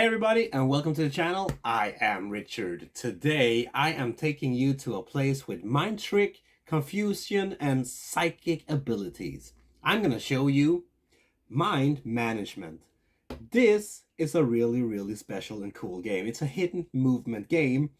Hi everybody and welcome to the channel. I am Richard. Today I am taking you to a place with mind trick, confusion and psychic abilities. I'm gonna show you mind management. This is a really special and cool game. It's a hidden movement game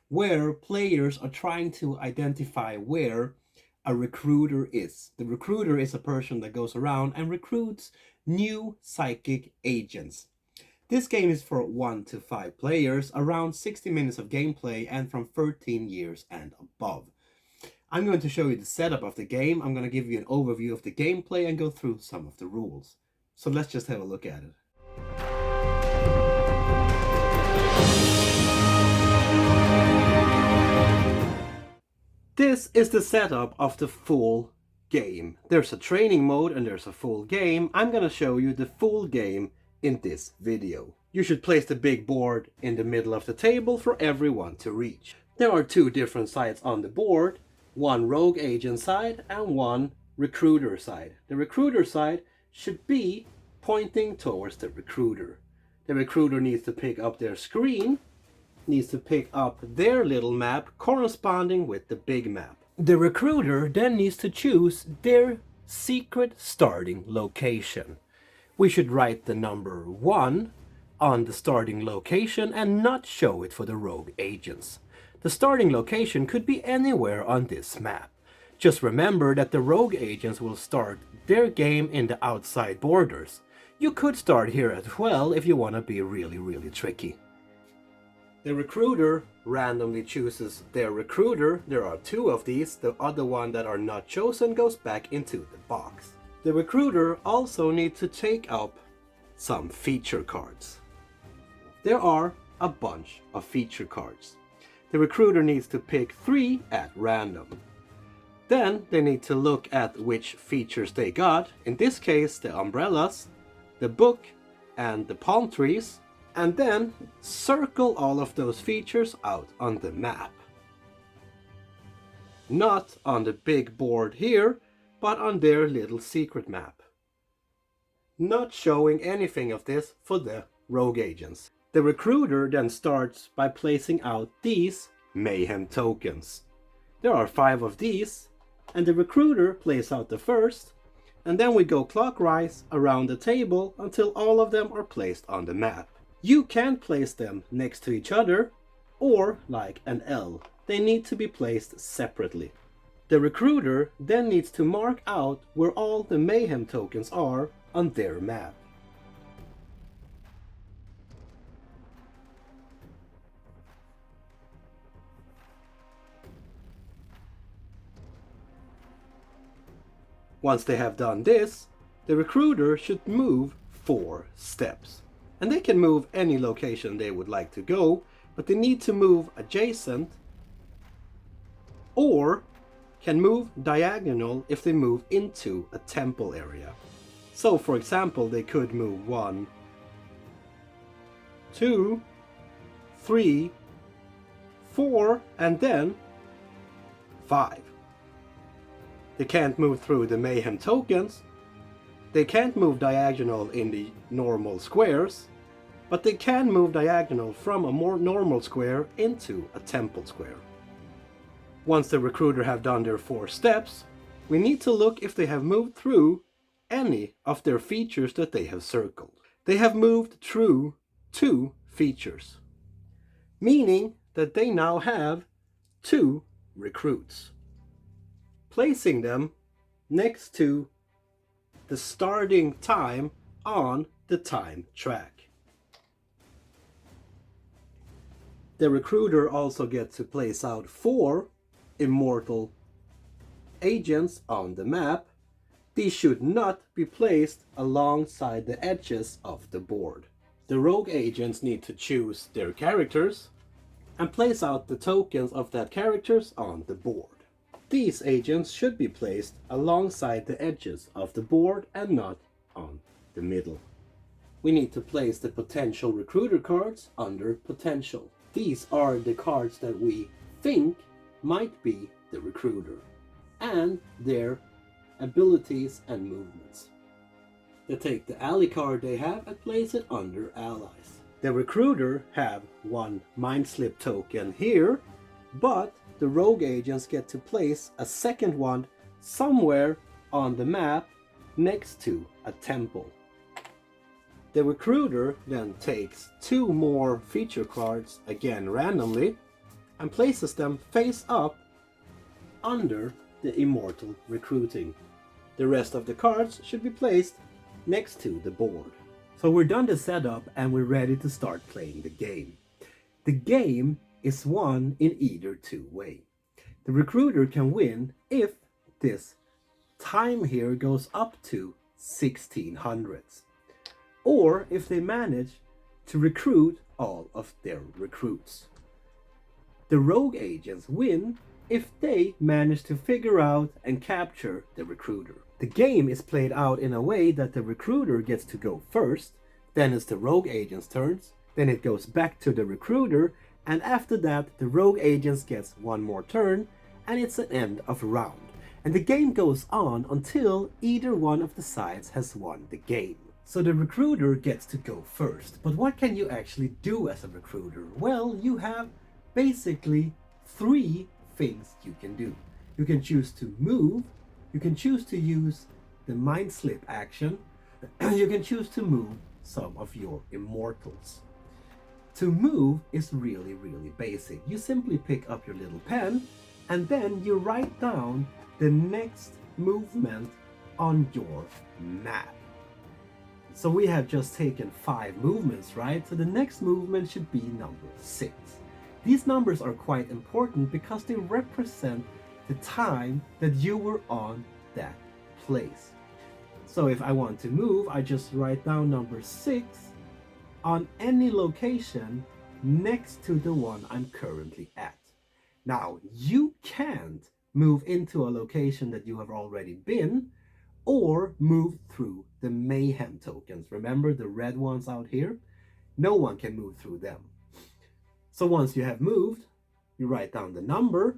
where players are trying to identify where a recruiter is. The recruiter is a person that goes around and recruits new psychic agents. This game is for 1 to 5 players, around 60 minutes of gameplay and from 13 years and above. I'm going to show you the setup of the game, I'm going to give you an overview of the gameplay and go through some of the rules. So let's just have a look at it. This is the setup of the full game. There's a training mode and there's a full game. I'm going to show you the full game in this video. You should place the big board in the middle of the table for everyone to reach. There are 2 different sides on the board, one rogue agent side and one recruiter side. The recruiter side should be pointing towards the recruiter. The recruiter needs to pick up their screen, needs to pick up their little map corresponding with the big map. The recruiter then needs to choose their secret starting location. We should write the number 1 on the starting location and not show it for the rogue agents. The starting location could be anywhere on this map. Just remember that the rogue agents will start their game in the outside borders. You could start here as well if you want to be really tricky. The recruiter randomly chooses their recruiter. There are 2 of these. The other one that are not chosen goes back into the box. The recruiter also needs to take up some feature cards. There are a bunch of feature cards. The recruiter needs to pick 3 at random. Then they need to look at which features they got. In this case, the umbrellas, the book, and the palm trees. And then circle all of those features out on the map. Not on the big board here, but on their little secret map. Not showing anything of this for the rogue agents. The recruiter then starts by placing out these mayhem tokens. There are 5 of these, and the recruiter plays out the first, and then we go clockwise around the table until all of them are placed on the map. You can place them next to each other, or like an L. They need to be placed separately. The recruiter then needs to mark out where all the mayhem tokens are on their map. Once they have done this, the recruiter should move 4 steps. And they can move any location they would like to go, but they need to move adjacent or can move diagonal if they move into a temple area. So for example, they could move 1, 2, 3, 4, and then 5. They can't move through the mayhem tokens. They can't move diagonal in the normal squares, but they can move diagonal from a more normal square into a temple square. Once the recruiter have done their 4 steps, we need to look if they have moved through any of their features that they have circled. They have moved through 2 features, meaning that they now have 2 recruits. Placing them next to the starting time on the time track. The recruiter also gets to place out 4 immortal agents on the map. These should not be placed alongside the edges of the board. The rogue agents need to choose their characters and place out the tokens of that characters on the board. These agents should be placed alongside the edges of the board and not on the middle. We need to place the potential recruiter cards under potential. These are the cards that we think might be the recruiter and their abilities and movements. They take the ally card they have and place it under allies. The recruiter have one mind slip token here, but the rogue agents get to place a second one somewhere on the map next to a temple. The recruiter then takes 2 more feature cards, again randomly, and places them face up under the immortal recruiting. The rest of the cards should be placed next to the board. So we're done the setup and we're ready to start playing the game. The game is won in either 2 ways. The recruiter can win if this time here goes up to 1600s, or if they manage to recruit all of their recruits. The rogue agents win if they manage to figure out and capture the recruiter. The game is played out in a way that the recruiter gets to go first, then it's the rogue agent's turns, then it goes back to the recruiter, and after that the rogue agents gets 1 more turn, and it's an end of a round. And the game goes on until either one of the sides has won the game. So the recruiter gets to go first. But what can you actually do as a recruiter? Well, you have basically 3 things you can do. You can choose to move, you can choose to use the mind slip action, you can choose to move some of your immortals. To move is really basic. You simply pick up your little pen and then you write down the next movement on your map. So we have just taken 5 movements, right? So the next movement should be number 6. These numbers are quite important because they represent the time that you were on that place. So if I want to move, I just write down number 6 on any location next to the one I'm currently at. Now, you can't move into a location that you have already been, or move through the mayhem tokens. Remember the red ones out here? No one can move through them. So once you have moved, you write down the number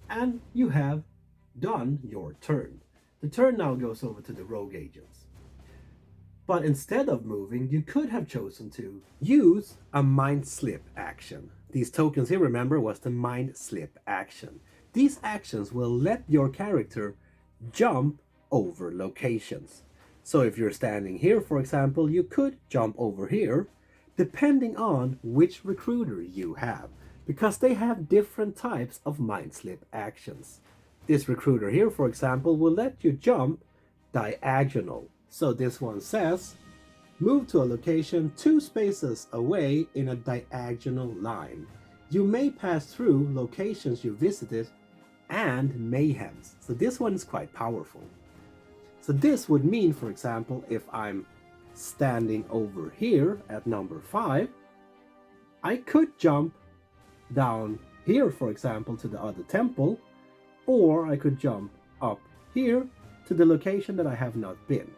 and you have done your turn. The turn now goes over to the rogue agents. But instead of moving, you could have chosen to use a mind slip action. These tokens here, remember, was the mind slip action. These actions will let your character jump over locations. So if you're standing here, for example, you could jump over here, depending on which recruiter you have, because they have different types of mind slip actions. This recruiter here, for example, will let you jump diagonal. So this one says, move to a location 2 spaces away in a diagonal line. You may pass through locations you visited and mayhems. So this one is quite powerful. So this would mean, for example, if I'm standing over here at number 5, I could jump down here, for example, to the other temple, or I could jump up here to the location that I have not been.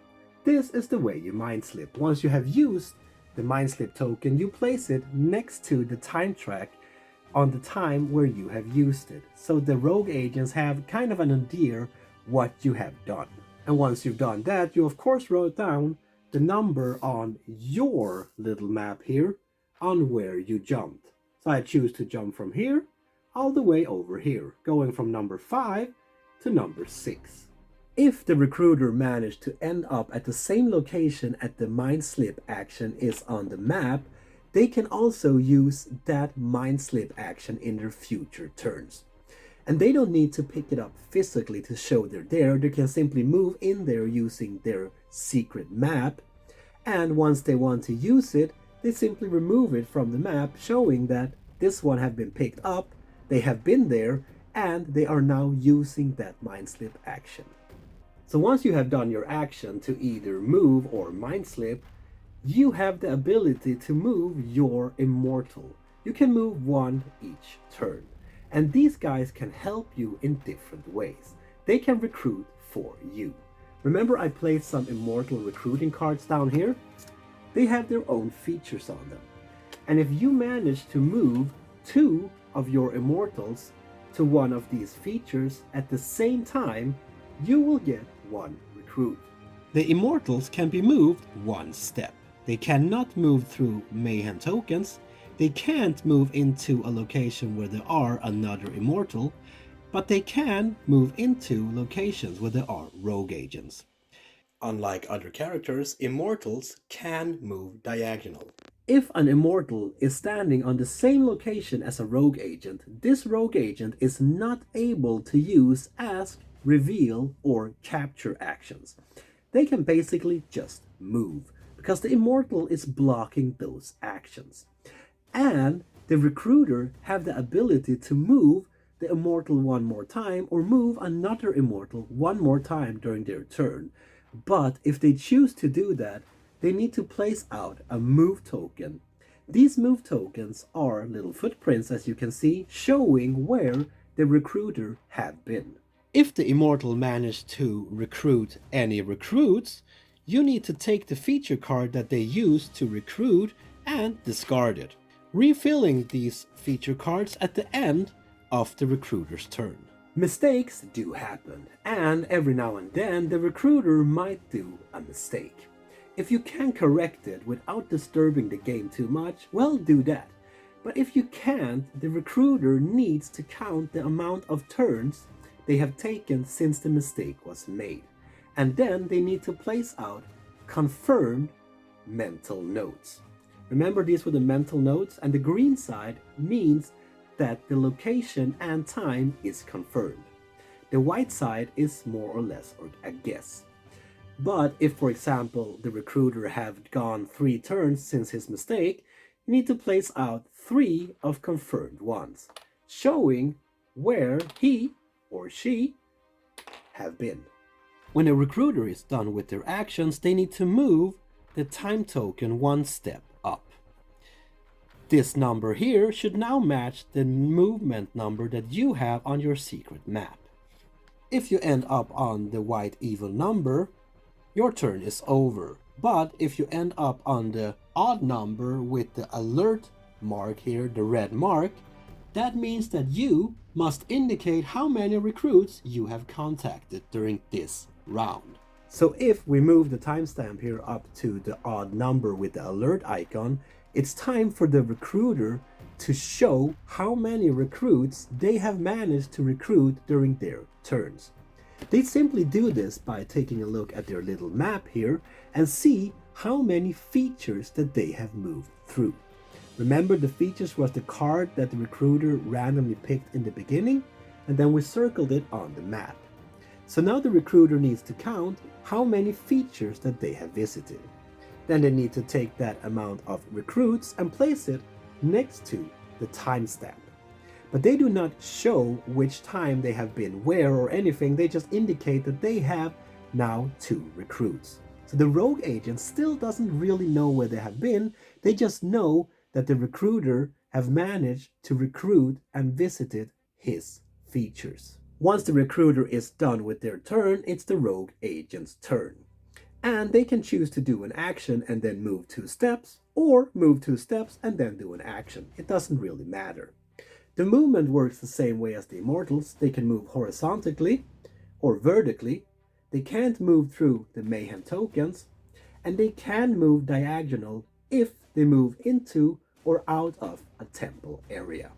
This is the way you mind slip. Once you have used the mind slip token, you place it next to the time track on the time where you have used it. So the rogue agents have kind of an idea what you have done. And once you've done that, you of course wrote down the number on your little map here on where you jumped. So I choose to jump from here all the way over here, going from number 5 to number 6. If the recruiter managed to end up at the same location at the mind slip action is on the map, they can also use that mind slip action in their future turns. And they don't need to pick it up physically to show they're there. They can simply move in there using their secret map. And once they want to use it, they simply remove it from the map, showing that this one have been picked up, they have been there, and they are now using that mind slip action. So once you have done your action to either move or mind slip, you have the ability to move your immortal. You can move 1 each turn. And these guys can help you in different ways. They can recruit for you. Remember I placed some immortal recruiting cards down here? They have their own features on them. And if you manage to move 2 of your immortals to one of these features at the same time, you will get 1 recruit. The immortals can be moved 1 step. They cannot move through mayhem tokens. They can't move into a location where there are another immortal, but they can move into locations where there are rogue agents. Unlike other characters, immortals can move diagonal. If an immortal is standing on the same location as a rogue agent, this rogue agent is not able to use ask, reveal, or capture actions. They can basically just move, because the immortal is blocking those actions. And the recruiter have the ability to move the immortal one more time or move another immortal one more time during their turn. But if they choose to do that, they need to place out a move token. These move tokens are little footprints, as you can see, showing where the recruiter have been. If the immortal managed to recruit any recruits, you need to take the feature card that they used to recruit and discard it, refilling these feature cards at the end of the recruiter's turn. Mistakes do happen, and every now and then the recruiter might do a mistake. If you can correct it without disturbing the game too much, well, do that. But if you can't, the recruiter needs to count the amount of turns they have taken since the mistake was made. And then they need to place out confirmed mental notes. Remember, these were the mental notes, and the green side means that the location and time is confirmed. The white side is more or less a guess. But if, for example, the recruiter have gone 3 turns since his mistake, you need to place out 3 of confirmed ones, showing where he or she have been. When a recruiter is done with their actions, they need to move the time token 1 step up. This number here should now match the movement number that you have on your secret map. If you end up on the white evil number, your turn is over. But if you end up on the odd number with the alert mark here, the red mark, that means that you must indicate how many recruits you have contacted during this round. So if we move the timestamp here up to the odd number with the alert icon, it's time for the recruiter to show how many recruits they have managed to recruit during their turns. They simply do this by taking a look at their little map here and see how many features that they have moved through. Remember, the features was the card that the recruiter randomly picked in the beginning, and then we circled it on the map. So now the recruiter needs to count how many features that they have visited. Then they need to take that amount of recruits and place it next to the timestamp. But they do not show which time they have been where or anything, they just indicate that they have now 2 recruits. So the rogue agent still doesn't really know where they have been, they just know that the recruiter have managed to recruit and visited his features. Once the recruiter is done with their turn, it's the rogue agent's turn. And they can choose to do an action and then move 2 steps, or move 2 steps and then do an action. It doesn't really matter. The movement works the same way as the immortals. They can move horizontally or vertically. They can't move through the mayhem tokens, and they can move diagonal if they move into or out of a temple area.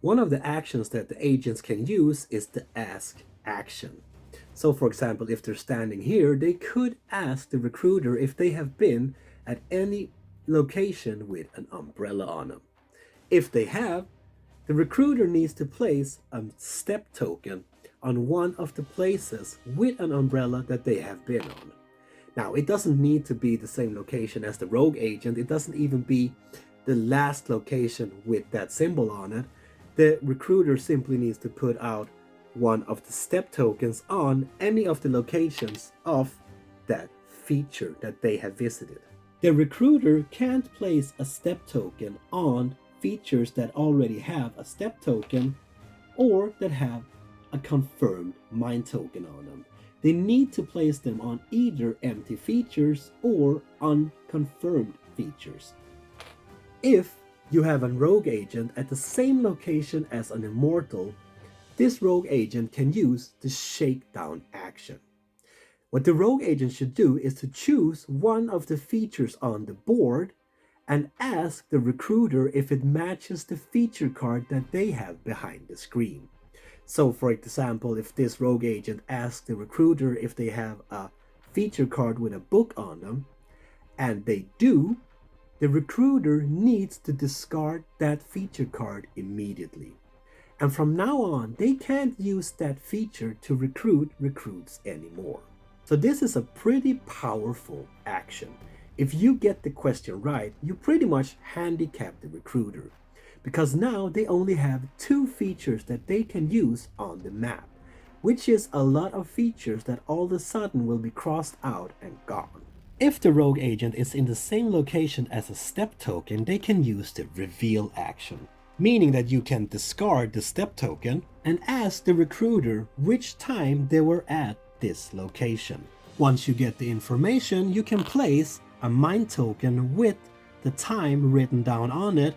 One of the actions that the agents can use is the ask action. So for example, if they're standing here, they could ask the recruiter if they have been at any location with an umbrella on them. If they have, the recruiter needs to place a step token on one of the places with an umbrella that they have been on. Now, it doesn't need to be the same location as the rogue agent. It doesn't even be the last location with that symbol on it. The recruiter simply needs to put out one of the step tokens on any of the locations of that feature that they have visited. The recruiter can't place a step token on features that already have a step token or that have a confirmed mind token on them. They need to place them on either empty features or unconfirmed features. If you have a rogue agent at the same location as an immortal, this rogue agent can use the shakedown action. What the rogue agent should do is to choose one of the features on the board and ask the recruiter if it matches the feature card that they have behind the screen. So for example, if this rogue agent asks the recruiter if they have a feature card with a book on them, and they do, the recruiter needs to discard that feature card immediately. And from now on, they can't use that feature to recruit recruits anymore. So this is a pretty powerful action. If you get the question right, you pretty much handicap the recruiter, because now they only have 2 features that they can use on the map, which is a lot of features that all of a sudden will be crossed out and gone. If the rogue agent is in the same location as a step token, they can use the reveal action, meaning that you can discard the step token and ask the recruiter which time they were at this location. Once you get the information, you can place a mind token with the time written down on it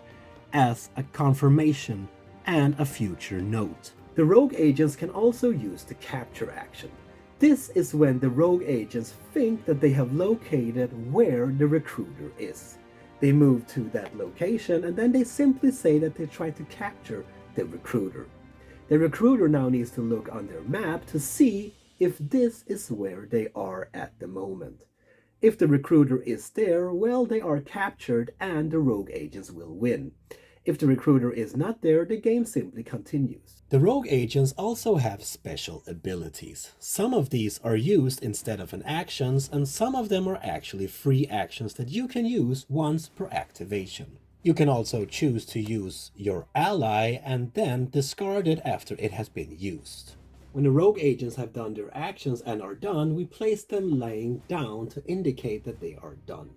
as a confirmation and a future note. The rogue agents can also use the capture action. This is when the rogue agents think that they have located where the recruiter is. They move to that location and then they simply say that they try to capture the recruiter. The recruiter now needs to look on their map to see if this is where they are at the moment. If the recruiter is there, well, they are captured and the rogue agents will win. If the recruiter is not there, the game simply continues. The rogue agents also have special abilities. Some of these are used instead of an actions, and some of them are actually free actions that you can use once per activation. You can also choose to use your ally and then discard it after it has been used. When the rogue agents have done their actions and are done, we place them laying down to indicate that they are done.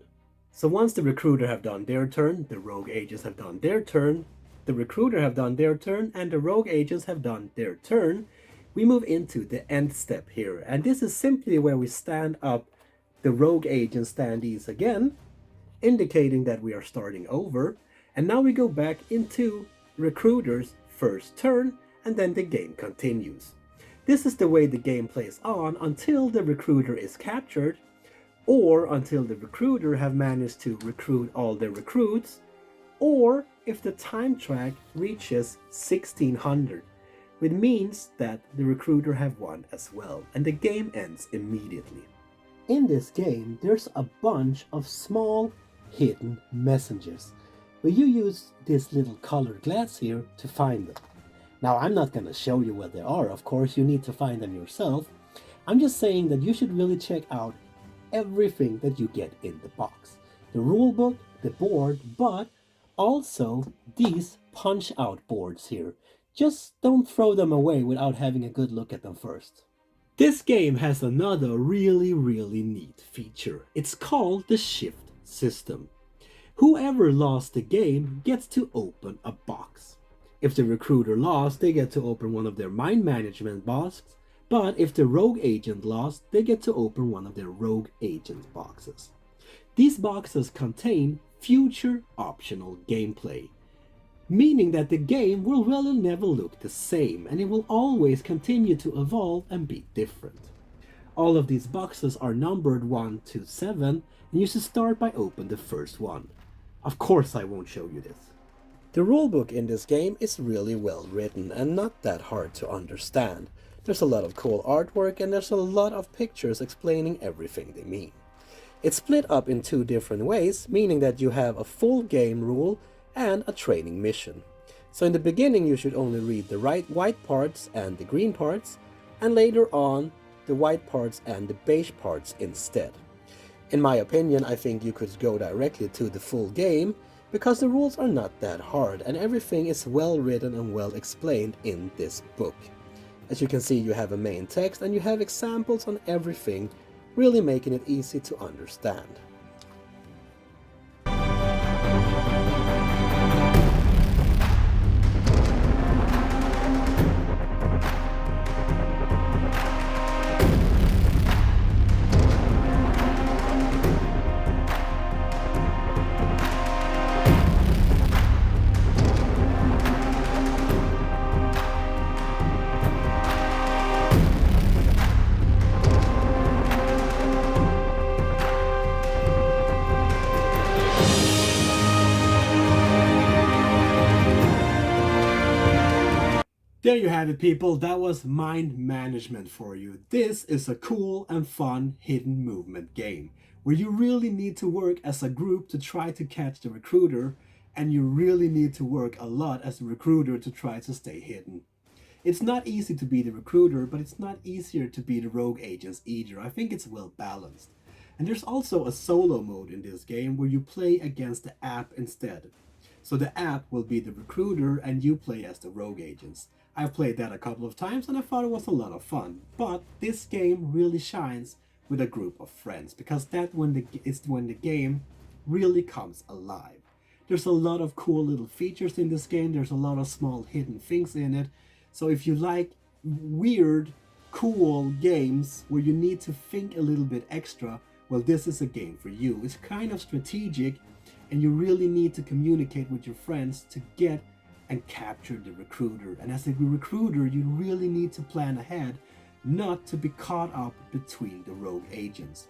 So once the recruiter have done their turn, the rogue agents have done their turn, the recruiter have done their turn, and the rogue agents have done their turn, we move into the end step here. And this is simply where we stand up the rogue agent standees again, indicating that we are starting over. And now we go back into recruiter's first turn, and then the game continues. This is the way the game plays on until the recruiter is captured, or until the recruiter have managed to recruit all the recruits, or if the time track reaches 1600, which means that the recruiter have won as well, and the game ends immediately. In this game, there's a bunch of small hidden messages, where you use this little colored glass here to find them. Now, I'm not going to show you what they are, of course, you need to find them yourself. I'm just saying that you should really check out everything that you get in the box. The rulebook, the board, but also these punch-out boards here. Just don't throw them away without having a good look at them first. This game has another really neat feature. It's called the shift system. Whoever lost the game gets to open a box. If the recruiter lost, they get to open one of their mind management boxes, but if the rogue agent lost, they get to open one of their rogue agent boxes. These boxes contain future optional gameplay, meaning that the game will really never look the same and it will always continue to evolve and be different. All of these boxes are numbered 1 to 7, and you should start by opening the first one. Of course I won't show you this. The rulebook in this game is really well written and not that hard to understand. There's a lot of cool artwork and there's a lot of pictures explaining everything they mean. It's split up in 2 different ways, meaning that you have a full game rule and a training mission. So in the beginning you should only read the white parts and the green parts, and later on the white parts and the beige parts instead. In my opinion, I think you could go directly to the full game, because the rules are not that hard and everything is well written and well explained in this book. As you can see, you have a main text and you have examples on everything, really making it easy to understand. There you have it, people. That was Mind Management for you. This is a cool and fun hidden movement game where you really need to work as a group to try to catch the recruiter, and you really need to work a lot as a recruiter to try to stay hidden. It's not easy to be the recruiter, but it's not easier to be the rogue agents either. I think it's well balanced. And there's also a solo mode in this game where you play against the app instead. So the app will be the recruiter and you play as the rogue agents. I've played that a couple of times and I thought it was a lot of fun. But this game really shines with a group of friends, because is when the game really comes alive. There's a lot of cool little features in this game. There's a lot of small hidden things in it. So if you like weird, cool games where you need to think a little bit extra, well, this is a game for you. It's kind of strategic and you really need to communicate with your friends to get and capture the recruiter. And as a recruiter, you really need to plan ahead, not to be caught up between the rogue agents.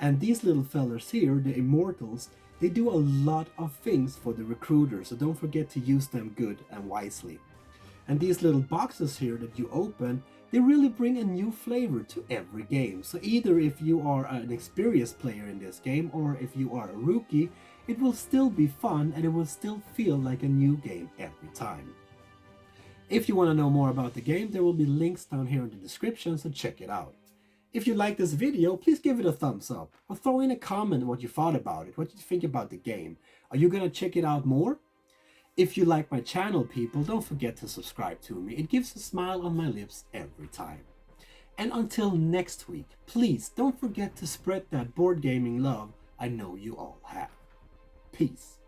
And these little fellas here, the immortals, they do a lot of things for the recruiter, so don't forget to use them good and wisely. And these little boxes here that you open, they really bring a new flavor to every game. So either if you are an experienced player in this game or if you are a rookie, it will still be fun and it will still feel like a new game every time. If you want to know more about the game, there will be links down here in the description, so check it out. If you like this video, please give it a thumbs up or throw in a comment what you thought about it, what you think about the game. Are you gonna check it out more? If you like my channel, people, don't forget to subscribe to me. It gives a smile on my lips every time. And until next week, please don't forget to spread that board gaming love I know you all have. Peace.